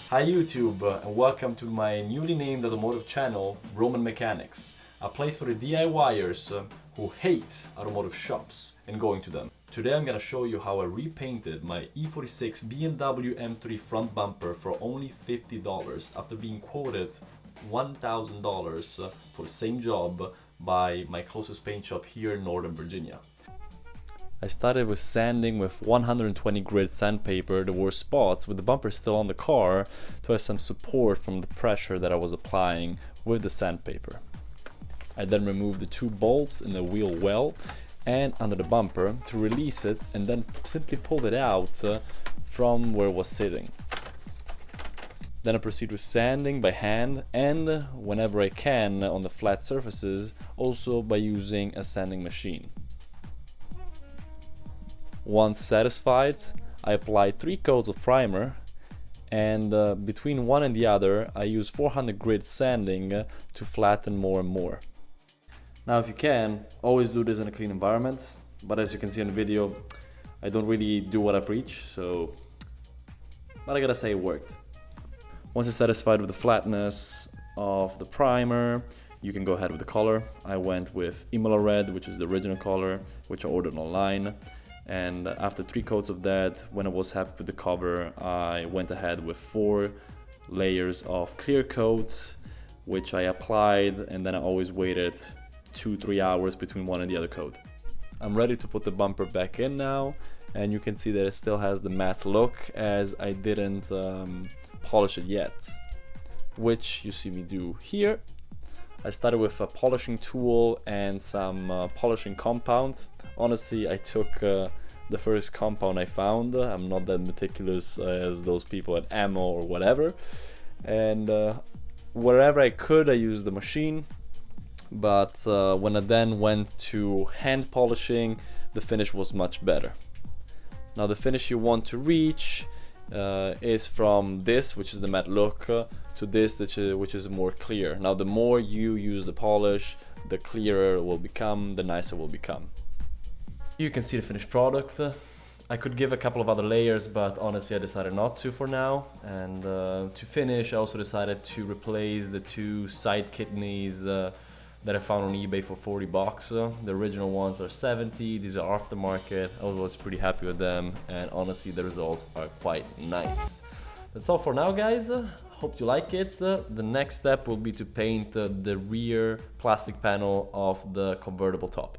Hi YouTube, and welcome to my newly named automotive channel, Roman Mechanics, a place for the DIYers who hate automotive shops and going to them. Today I'm gonna show you how I repainted my E46 BMW M3 front bumper for only $50 after being quoted $1,000 for the same job by my closest paint shop here in Northern Virginia. I started with sanding with 120 grit sandpaper the worst spots with the bumper still on the car to have some support from the pressure that I was applying with the sandpaper. I then removed the two bolts in the wheel well and under the bumper to release it, and then simply pulled it out from where it was sitting. Then I proceed with sanding by hand and whenever I can on the flat surfaces, also by using a sanding machine. Once satisfied, I applied 3 coats of primer, and between one and the other I use 400 grit sanding to flatten more and more. Now if you can, always do this in a clean environment, but as you can see in the video, I don't really do what I preach, but I gotta say it worked. Once you're satisfied with the flatness of the primer, you can go ahead with the color. I went with Imola Red, which is the original color, which I ordered online. And after 3 coats of that, when I was happy with the cover, I went ahead with 4 layers of clear coat, which I applied, and then I always waited 2-3 hours between one and the other coat. I'm ready to put the bumper back in now, and you can see that it still has the matte look as I didn't polish it yet, which you see me do here. I started with a polishing tool and some polishing compound. Honestly, I took the first compound I found. I'm not that meticulous as those people at Ammo or whatever. And wherever I could, I used the machine. But when I then went to hand polishing, the finish was much better. Now the finish you want to reach is from this, which is the matte look, to this, which is more clear. Now the more you use the polish, the clearer it will become, the nicer it will become. You can see the finished product. I could give a couple of other layers, but honestly I decided not to for now. And to finish, I also decided to replace the 2 side kidneys that I found on eBay for $40. The original ones are $70, these are aftermarket. I was pretty happy with them, and honestly the results are quite nice. That's all for now, guys. Hope you like it. The next step will be to paint the rear plastic panel of the convertible top.